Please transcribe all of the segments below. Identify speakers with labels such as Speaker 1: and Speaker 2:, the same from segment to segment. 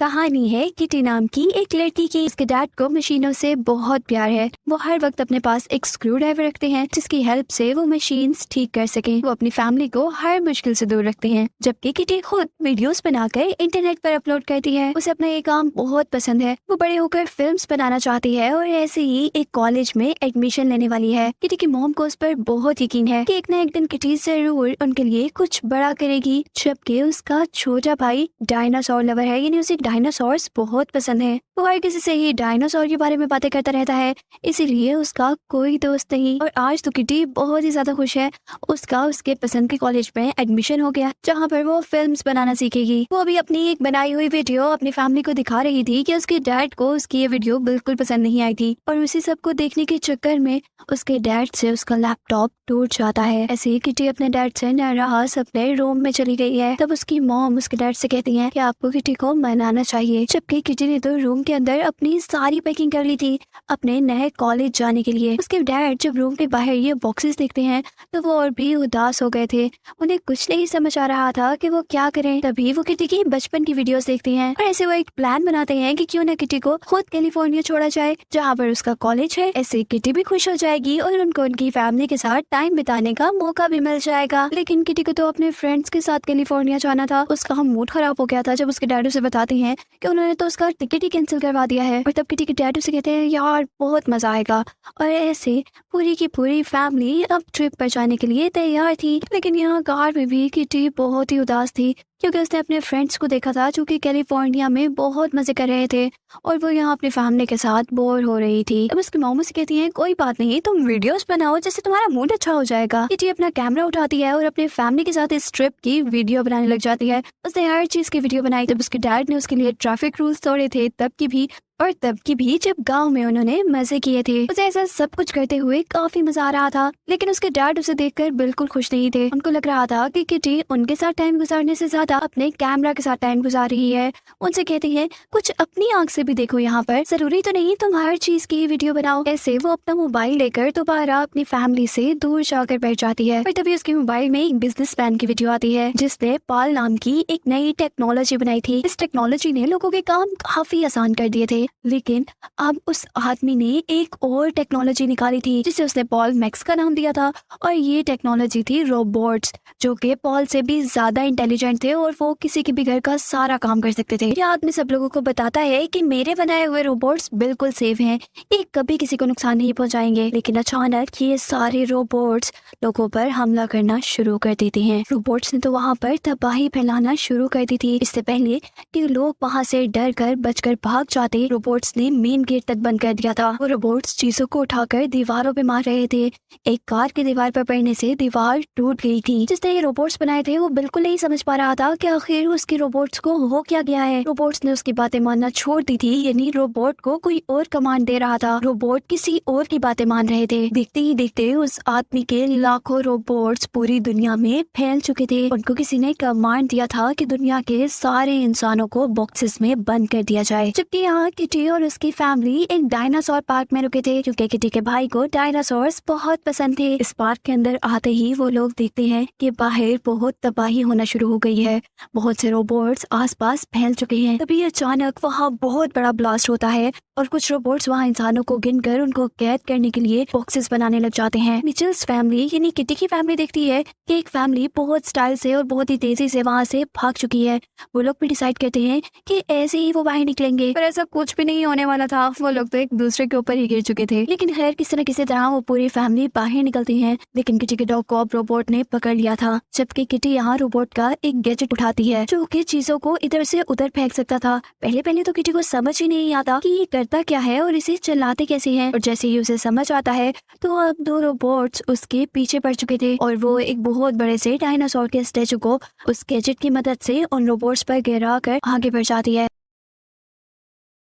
Speaker 1: कहानी है किटी नाम की एक लड़की की। इसके डैड को मशीनों से बहुत प्यार है। वो हर वक्त अपने पास एक स्क्रू ड्राइवर रखते हैं जिसकी हेल्प से वो मशीन्स ठीक कर सकें। वो अपनी फैमिली को हर मुश्किल से दूर रखते हैं, जबकि किटी खुद वीडियोस बनाकर इंटरनेट पर अपलोड करती है। उसे अपना ये काम बहुत पसंद है। वो बड़े होकर फिल्म्स बनाना चाहती है और ऐसे ही एक कॉलेज में एडमिशन लेने वाली है। किटी की मॉम को उस पर बहुत यकीन है कि एक न एक दिन किटी जरूर उनके लिए कुछ बड़ा करेगी। जबकि उसका छोटा भाई डायनासोर लवर है, यानी उसे डायनासोर्स बहुत पसंद है। वो हर किसी से ही डायनासोर के बारे में बातें करता रहता है, इसीलिए उसका कोई दोस्त नहीं। और आज तो किटी बहुत ही ज्यादा खुश है। उसका उसके पसंद के कॉलेज में एडमिशन हो गया, जहाँ पर वो फिल्म्स बनाना सीखेगी। वो अभी अपनी एक बनाई हुई वीडियो अपनी फैमिली को दिखा रही थी कि उसके डैड को उसकी ये वीडियो बिल्कुल पसंद नहीं आई थी, और उसी सब को देखने के चक्कर में उसके डैड से उसका लैपटॉप टूट जाता है। ऐसे ही किटी अपने डैड से नाराज अपने रूम में चली गई है। तब उसकी मॉम उसके डैड से कहती है कि आपको किटी को मनाना चाहिए, जबकि किटी ने तो रूम के अंदर अपनी सारी पैकिंग कर ली थी अपने नए कॉलेज जाने के लिए। उसके डैड जब रूम के बाहर ये बॉक्सेस देखते हैं तो वो और भी उदास हो गए थे। उन्हें कुछ नहीं समझ आ रहा था कि वो क्या करें। तभी वो किटी की बचपन की वीडियोस देखते हैं और ऐसे वो एक प्लान बनाते हैं कि क्यों ना किटी को खुद कैलिफोर्निया छोड़ा जाए, जहाँ पर उसका कॉलेज है। ऐसे किटी भी खुश हो जाएगी और उनको उनकी फैमिली के साथ टाइम बिताने का मौका भी मिल जाएगा। लेकिन किटी को तो अपने फ्रेंड्स के साथ कैलिफोर्निया जाना था। उसका मूड खराब हो गया था जब उसके डैड उसे बताते हैं कि उन्होंने तो उसका टिकट ही कैंसिल करवा दिया है। और तब किटी के डैड उसे कहते हैं यार बहुत मजा आएगा। और ऐसे पूरी की पूरी फैमिली अब ट्रिप पर जाने के लिए तैयार थी। लेकिन यहाँ कार में भी किटी बहुत ही उदास थी, क्योंकि उसने अपने फ्रेंड्स को देखा था जो कि कैलिफोर्निया में बहुत मजे कर रहे थे और वो यहाँ अपनी फैमिली के साथ बोर हो रही थी। अब उसकी मॉम से कहती है कोई बात नहीं, तुम वीडियोस बनाओ जिससे तुम्हारा मूड अच्छा हो जाएगा। किटी अपना कैमरा उठाती है और अपने फैमिली के साथ इस ट्रिप की वीडियो बनाने लग जाती है। उसने हर चीज की वीडियो बनाई। जब उसके डैड ने उसके लिए ट्रैफिक रूल्स तोड़े थे तब की भी जब गांव में उन्होंने मजे किए थे। उसे ऐसा सब कुछ करते हुए काफी मजा आ रहा था। लेकिन उसके डैड उसे देखकर बिल्कुल खुश नहीं थे। उनको लग रहा था कि किटी उनके साथ टाइम गुजारने से ज्यादा अपने कैमरा के साथ टाइम गुजार रही है। उनसे कहती है कुछ अपनी आंख से भी देखो, यहाँ पर जरूरी तो नहीं तुम हर चीज की वीडियो बनाओ। ऐसे वो अपना मोबाइल लेकर दोबारा अपनी फैमिली से दूर जाकर बैठ जाती है। और तभी उसके मोबाइल में एक बिजनेस मैन की वीडियो आती है जिसने पाल नाम की एक नई टेक्नोलॉजी बनाई थी। इस टेक्नोलॉजी ने लोगों के काम काफी आसान कर दिए थे। लेकिन अब उस आदमी ने एक और टेक्नोलॉजी निकाली थी जिसे उसने पॉल मैक्स का नाम दिया था। और ये टेक्नोलॉजी थी रोबोट्स, जो कि पॉल से भी ज्यादा इंटेलिजेंट थे और वो किसी के भी घर का सारा काम कर सकते थे। ये आदमी सब लोगों को बताता है कि मेरे बनाए हुए रोबोट्स बिल्कुल सेफ हैं, ये कभी किसी को नुकसान नहीं पहुंचाएंगे। लेकिन अचानक ये सारे रोबोट्स लोगों पर हमला करना शुरू कर देते हैं। रोबोट्स ने तो वहाँ पर तबाही फैलाना शुरू कर दी थी। इससे पहले कि लोग वहाँ से डर कर बचकर भाग जाते, रोबोट्स ने मेन गेट तक बंद कर दिया था। वो रोबोट्स चीजों को उठाकर दीवारों पे मार रहे थे। एक कार की दीवार पर पड़ने से दीवार टूट गई थी। जिसने ये रोबोट्स बनाए थे वो बिल्कुल नहीं समझ पा रहा था कि आखिर उसके रोबोट्स को हो क्या गया है। रोबोट्स ने उसकी बातें मानना छोड़ दी थी, यानी रोबोट को कोई और कमांड दे रहा था। रोबोट किसी और की बातें मान रहे थे। देखते ही देखते उस आदमी के लाखों रोबोट्स पूरी दुनिया में फैल चुके थे। उनको किसी ने कमांड दिया था कि दुनिया के सारे इंसानों को बॉक्सेस में बंद कर दिया जाए। जबकि यहाँ किटी और उसकी फैमिली एक डायनासोर पार्क में रुके थे, क्योंकि किटी के भाई को डायनासोर्स बहुत पसंद थे। इस पार्क के अंदर आते ही वो लोग देखते हैं कि बाहर बहुत तबाही होना शुरू हो गई है। बहुत से रोबोट्स आसपास फैल चुके हैं। तभी अचानक वहाँ बहुत बड़ा ब्लास्ट होता है और कुछ रोबोट्स वहाँ इंसानों को गिनकर उनको कैद करने के लिए बॉक्सेस बनाने लग जाते हैं। मिचेल्स फैमिली यानी किटी की फैमिली देखती है कि एक फैमिली बहुत स्टाइल से और बहुत ही तेजी से वहाँ से भाग चुकी है। वो लोग भी डिसाइड करते हैं कि ऐसे ही वो बाहर निकलेंगे, पर ऐसा कुछ भी नहीं होने वाला था। वो लोग तो एक दूसरे के ऊपर ही गिर चुके थे। लेकिन खैर किसी न किसी तरह वो पूरी फैमिली बाहर निकलती है। लेकिन किटी के डॉग को अब रोबोट ने पकड़ लिया था। जबकि किटी यहाँ रोबोट का एक गैजेट उठाती है जो कि चीजों को इधर से उधर फेंक सकता था। पहले तो किटी को समझ ही नहीं आता कि ये करता क्या है और इसे चलाते कैसे हैं। और जैसे ही उसे समझ आता है तो अब दो रोबोट्स उसके पीछे पड़ चुके थे और वो एक बहुत बड़े से डायनासोर के स्टैचू को उस गैजेट की मदद से उन रोबोट्स पर गिरा कर आगे बढ़ जाती है।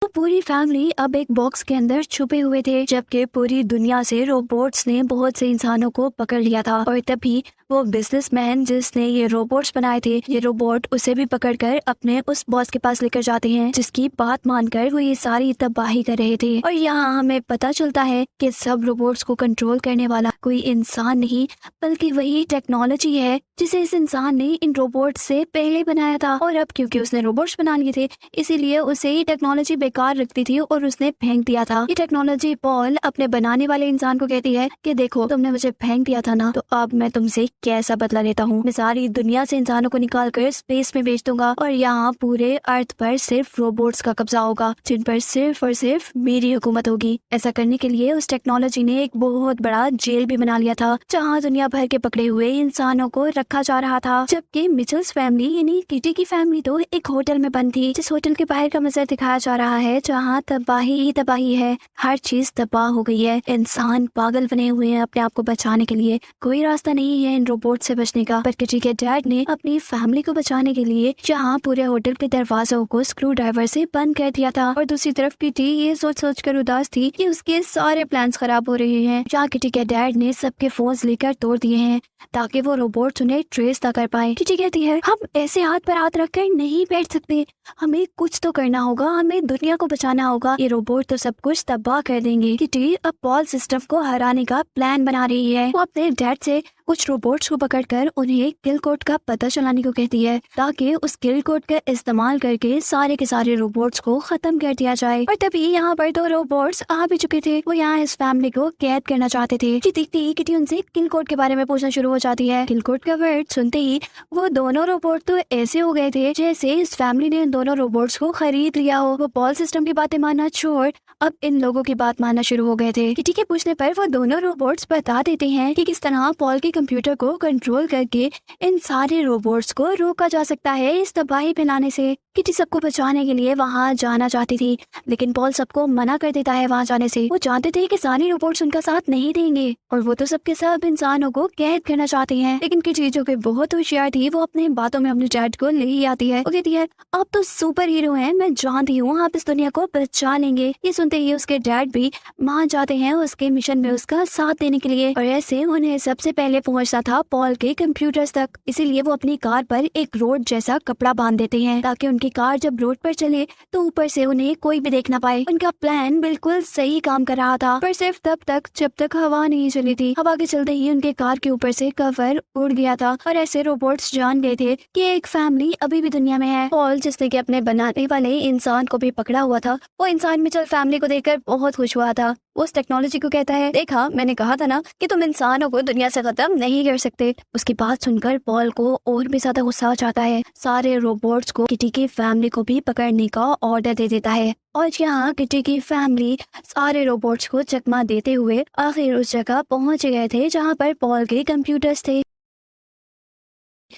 Speaker 1: तो पूरी फैमिली अब एक बॉक्स के अंदर छुपे हुए थे, जबकि पूरी दुनिया से रोबोट्स ने बहुत से इंसानों को पकड़ लिया था। और तभी वो बिजनेसमैन जिसने ये रोबोट्स बनाए थे, ये रोबोट उसे भी पकड़कर अपने उस बॉस के पास लेकर जाते हैं जिसकी बात मानकर वो ये सारी तबाही कर रहे थे। और यहाँ हमें पता चलता है कि सब रोबोट्स को कंट्रोल करने वाला कोई इंसान नहीं बल्कि वही टेक्नोलॉजी है जिसे इस इंसान ने इन रोबोट्स से पहले बनाया था। और अब क्योंकि उसने रोबोट्स बना लिए थे इसीलिए उसे ये टेक्नोलॉजी बेकार लगती थी और उसने फेंक दिया था। ये टेक्नोलॉजी पॉल अपने बनाने वाले इंसान को कहती है कि देखो तुमने मुझे फेंक दिया था ना, तो अब मैं तुमसे कैसा बदला लेता हूँ। मैं सारी दुनिया से इंसानों को निकाल कर स्पेस में भेज दूंगा और यहाँ पूरे अर्थ पर सिर्फ रोबोट्स का कब्जा होगा जिन पर सिर्फ और सिर्फ मेरी हुकूमत होगी। ऐसा करने के लिए उस टेक्नोलॉजी ने एक बहुत बड़ा जेल भी बना लिया था जहाँ दुनिया भर के पकड़े हुए इंसानों को रखा जा रहा था। जबकि मिचेल्स फैमिली यानी किटी की फैमिली तो एक होटल में बंद थी, जिस होटल के बाहर का मंजर दिखाया जा रहा है जहाँ तबाही ही तबाही है। हर चीज तबाह हो गई है, इंसान पागल बने हुए हैं अपने आप को बचाने के लिए। कोई रास्ता नहीं है इन रोबोट से बचने का। पर किटी के डैड ने अपनी फैमिली को बचाने के लिए जहाँ पूरे होटल के दरवाजों को स्क्रू ड्राइवर से बंद कर दिया था। और दूसरी तरफ किटी ये सोच सोच कर उदास थी कि उसके सारे प्लान्स खराब हो रहे हैं। जहाँ किटी के डैड ने सबके फोन लेकर तोड़ दिए हैं ताकि वो रोबोट उन्हें ट्रेस ना कर पाए। किटी कहती है हम ऐसे हाथ पर हाथ रखकर नहीं बैठ सकते, हमें कुछ तो करना होगा, हमें दुनिया को बचाना होगा। ये रोबोट तो सब कुछ तबाह कर देंगे। किटी अब पॉल सिस्टम को हराने का प्लान बना रही है। वो अपने डैड से कुछ रोबोट्स को पकड़कर उन्हें किल कोड का पता चलाने को कहती है ताकि उस किल कोड का इस्तेमाल करके सारे के सारे रोबोट्स को खत्म कर दिया जाए। और तभी यहाँ पर दो रोबोट्स आ भी चुके थे। वो यहाँ इस फैमिली को कैद करना चाहते थे। देखती ही किटी उनसे किल कोड के बारे में पूछना शुरू हो जाती है। किल कोड का वर्ड सुनते ही वो दोनों रोबोट तो ऐसे हो गए थे जैसे इस फैमिली ने इन दोनों रोबोट्स को खरीद लिया हो। वो पॉल सिस्टम की बातें मानना छोड़ अब इन लोगों की बात मानना शुरू हो गए थे। किटी के पूछने पर वो दोनों रोबोट्स बता देते हैं कि किस तरह पॉल के कंप्यूटर को कंट्रोल करके इन सारे रोबोट्स को रोका जा सकता है इस तबाही फैलाने से। किटी सबको बचाने के लिए वहाँ जाना चाहती थी लेकिन पॉल सबको मना कर देता है वहाँ जाने से। वो जानते थे कि सारे रोबोट्स उनका साथ नहीं देंगे और वो तो सबके सब इंसानों को कैद करना चाहते हैं। लेकिन किटी जो कि बहुत होशियार थी वो अपने बातों में अपने डैड को ले ही आती है। वो कहती है आप तो सुपर हीरो हैं, मैं जानती हूँ आप इस दुनिया को बचा लेंगे। ये सुनते ही उसके डैड भी मान जाते हैं उसके मिशन में उसका साथ देने के लिए। और ऐसे उन्हें सबसे पहले पहुंचना था पॉल के कंप्यूटर्स तक, इसीलिए वो अपनी कार पर एक रोड जैसा कपड़ा बांध देते हैं ताकि उनकी कार जब रोड पर चले तो ऊपर से उन्हें कोई भी देख ना पाए। उनका प्लान बिल्कुल सही काम कर रहा था पर सिर्फ तब तक जब तक हवा नहीं चली थी। हवा के चलते ही उनके कार के ऊपर से कवर उड़ गया था और ऐसे रोबोट्स जान गए थे कि एक फैमिली अभी भी दुनिया में है। पॉल जिसने कि अपने बनाने वाले इंसान को भी पकड़ा हुआ था, वो इंसान मिचेल फैमिली को देखकर बहुत खुश हुआ था। उस टेक्नोलॉजी को कहता है देखा मैंने कहा था ना कि तुम इंसानों को दुनिया से खत्म नहीं कर सकते। उसकी बात सुनकर पॉल को और भी ज्यादा गुस्सा आ जाता है। सारे रोबोट्स को किटी की फैमिली को भी पकड़ने का ऑर्डर दे देता है और यहाँ किटी की फैमिली सारे रोबोट्स को चकमा देते हुए आखिर उस जगह पहुंच गए थे जहाँ पर पॉल के कंप्यूटर्स थे।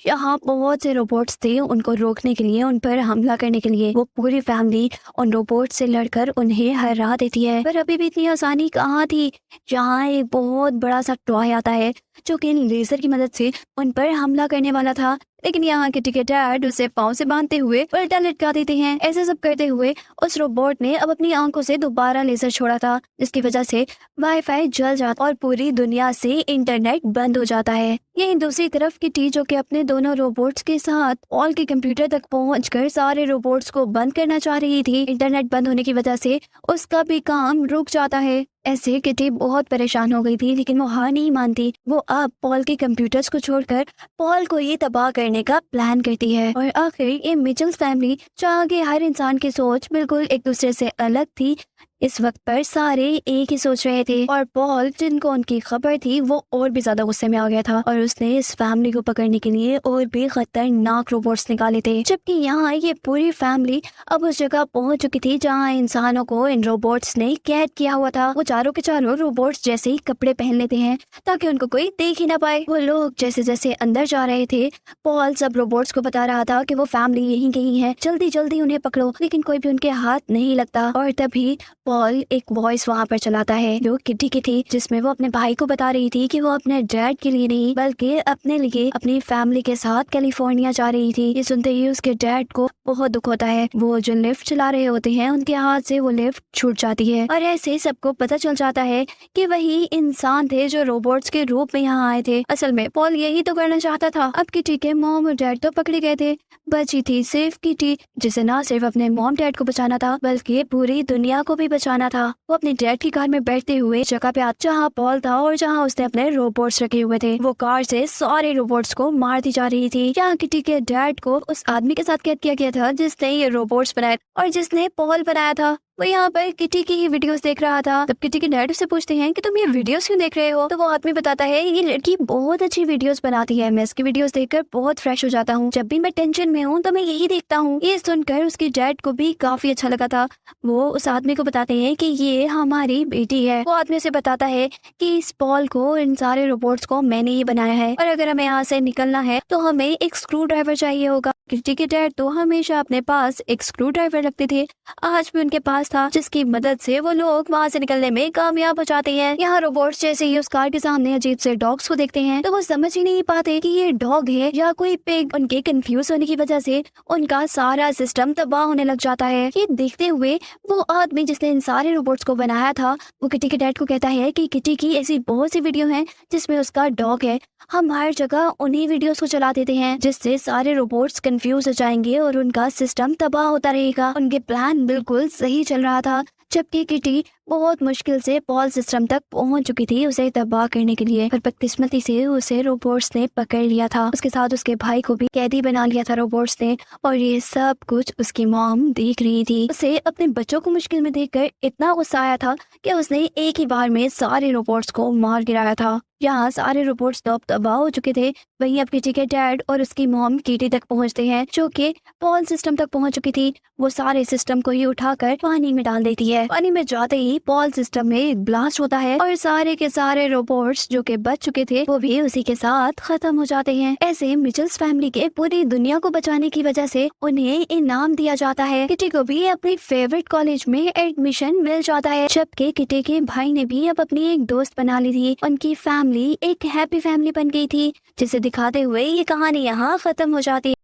Speaker 1: यहाँ बहुत से रोबोट्स थे, उनको रोकने के लिए, उन पर हमला करने के लिए वो पूरी फैमिली उन रोबोट से लड़कर उन्हें हरा देती है। पर अभी भी इतनी आसानी कहाँ थी। यहाँ एक बहुत बड़ा सा टॉय आता है जो कि लेजर की मदद से उन पर हमला करने वाला था, लेकिन यहाँ किटी के डैड उसे पाँव से बांधते हुए उल्टा लटका देते हैं। ऐसे सब करते हुए उस रोबोट ने अब अपनी आंखों से दोबारा लेजर छोड़ा था जिसकी वजह से वाईफाई जल जाता और पूरी दुनिया से इंटरनेट बंद हो जाता है। यही दूसरी तरफ किटी जो कि अपने दोनों रोबोट्स के साथ पॉल के कंप्यूटर तक पहुंचकर सारे रोबोट्स को बंद करना चाह रही थी। इंटरनेट बंद होने की वजह से उसका भी काम रुक जाता है। ऐसे किटी बहुत परेशान हो गई थी लेकिन वो हार नहीं मानती। वो अब पॉल के कंप्यूटर्स को छोड़कर पॉल को ये तबाह करने का प्लान करती है। और आखिर ये मिचेल्स फैमिली जहाँ के हर इंसान की सोच बिल्कुल एक दूसरे से अलग थी, इस वक्त पर सारे एक ही सोच रहे थे। और पॉल जिनको उनकी खबर थी वो और भी ज्यादा गुस्से में आ गया था और उसने इस फैमिली को पकड़ने के लिए और भी खतरनाक रोबोट्स निकाले थे। जबकि यहाँ ये पूरी फैमिली अब उस जगह पहुंच चुकी थी जहाँ इंसानों को इन रोबोट्स ने कैद किया हुआ था। वो चारों के चारों रोबोट्स जैसे ही कपड़े पहन लेते हैं ताकि उनको कोई देख ही ना पाए। वो लोग जैसे जैसे अंदर जा रहे थे पॉल सब रोबोट्स को बता रहा था कि वो फैमिली यहीं कहीं है, जल्दी जल्दी उन्हें पकड़ो, लेकिन कोई भी उनके हाथ नहीं लगता। और तभी पॉल एक वॉइस वहाँ पर चलाता है जो किटी की थी, जिसमें वो अपने भाई को बता रही थी कि वो अपने डैड के लिए नहीं बल्कि अपने लिए अपनी फैमिली के साथ कैलिफोर्निया जा रही थी। ये सुनते ही उसके डैड को बहुत दुख होता है। वो जो लिफ्ट चला रहे होते हैं उनके हाथ से वो लिफ्ट छूट जाती है और ऐसे सबको पता चल जाता है कि वही इंसान थे जो रोबोट्स के रूप में यहाँ आए थे। असल में पॉल यही तो करना चाहता था। अब किटी के मॉम और डैड तो पकड़े गए थे, बची थी सिर्फ किटी, जिसे ना सिर्फ अपने मॉम डैड को बचाना था बल्कि पूरी दुनिया को भी बचाना था। वो अपने डैड की कार में बैठते हुए जगह पे जहाँ पॉल था और जहाँ उसने अपने रोबोट्स रखे हुए थे, वो कार से सारे रोबोट्स को मारती जा रही थी। यहाँ किटी के डैड को उस आदमी के साथ कैद किया गया था जिसने ये रोबोट्स बनाए और जिसने पॉल बनाया था। वो यहाँ पर किटी की ही वीडियोस देख रहा था। तब किटी के डैड उससे पूछते हैं कि तुम ये वीडियोस क्यों देख रहे हो? तो वो आदमी बताता है ये लड़की बहुत अच्छी वीडियोस बनाती है, मैं इसकी वीडियोस देखकर बहुत फ्रेश हो जाता हूँ। जब भी मैं टेंशन में हूँ तो मैं यही देखता हूँ। ये सुनकर उसके डैड को भी काफी अच्छा लगा था। वो उस आदमी को बताते हैं कि ये हमारी बेटी है। वो आदमी से बताता है कि इस पॉल को, इन सारे रोबोट्स को मैंने ही बनाया है और अगर हमें यहाँ से निकलना है तो हमें एक स्क्रू ड्राइवर चाहिए होगा। किटी के डैड तो हमेशा अपने पास एक स्क्रू ड्राइवर रखते थे, आज भी उनके पास था, जिसकी मदद से वो लोग वहाँ से निकलने में कामयाब हो जाते हैं। यहाँ रोबोट्स जैसे ही उस कार के सामने अजीब से डॉग्स को देखते हैं तो वो समझ ही नहीं पाते कि ये डॉग है या कोई पिग। उनके कंफ्यूज होने की वजह से उनका सारा सिस्टम तबाह होने लग जाता है। ये देखते हुए वो आदमी जिसने इन सारे रोबोट्स को बनाया था वो किटी के डैड को कहता है कि किटी की ऐसी बहुत सी वीडियो हैं जिसमें उसका डॉग है, हम हर जगह उन्हीं वीडियोस को चला देते हैं जिससे सारे रोबोट्स कंफ्यूज हो जाएंगे और उनका सिस्टम तबाह होता रहेगा। उनके प्लान बिल्कुल सही चल रहा था जबकि किटी बहुत मुश्किल से पॉल सिस्टम तक पहुंच चुकी थी उसे तबाह करने के लिए, पर बदकिस्मती से उसे रोबोट्स ने पकड़ लिया था। उसके साथ उसके भाई को भी कैदी बना लिया था रोबोट्स ने और ये सब कुछ उसकी मॉम देख रही थी। उसे अपने बच्चों को मुश्किल में देखकर इतना गुस्सा आया था कि उसने एक ही बार में सारे रोबोट्स को मार गिराया था। यहाँ सारे रोबोट्स तो अब तबाह हो चुके थे। वहीं अब किटी के डैड और उसकी मॉम किटी तक पहुँचते हैं जो कि पॉल सिस्टम तक पहुँच चुकी थी। वो सारे सिस्टम को ही उठाकर पानी में डाल देती है। पानी में जाते ही पॉल सिस्टम में एक ब्लास्ट होता है और सारे के सारे रोबोट्स जो कि बच चुके थे वो भी उसी के साथ खत्म हो जाते हैं। ऐसे मिचेल्स फैमिली के पूरी दुनिया को बचाने की वजह से उन्हें इनाम दिया जाता है। किटी को भी अपनी फेवरेट कॉलेज में एडमिशन मिल जाता है, जबकि किटी के भाई ने भी अब अपनी एक दोस्त बना ली थी। उनकी फैमिली एक हैप्पी फैमिली बन गई थी, जिसे दिखाते हुए ये कहानी यहाँ खत्म हो जाती है।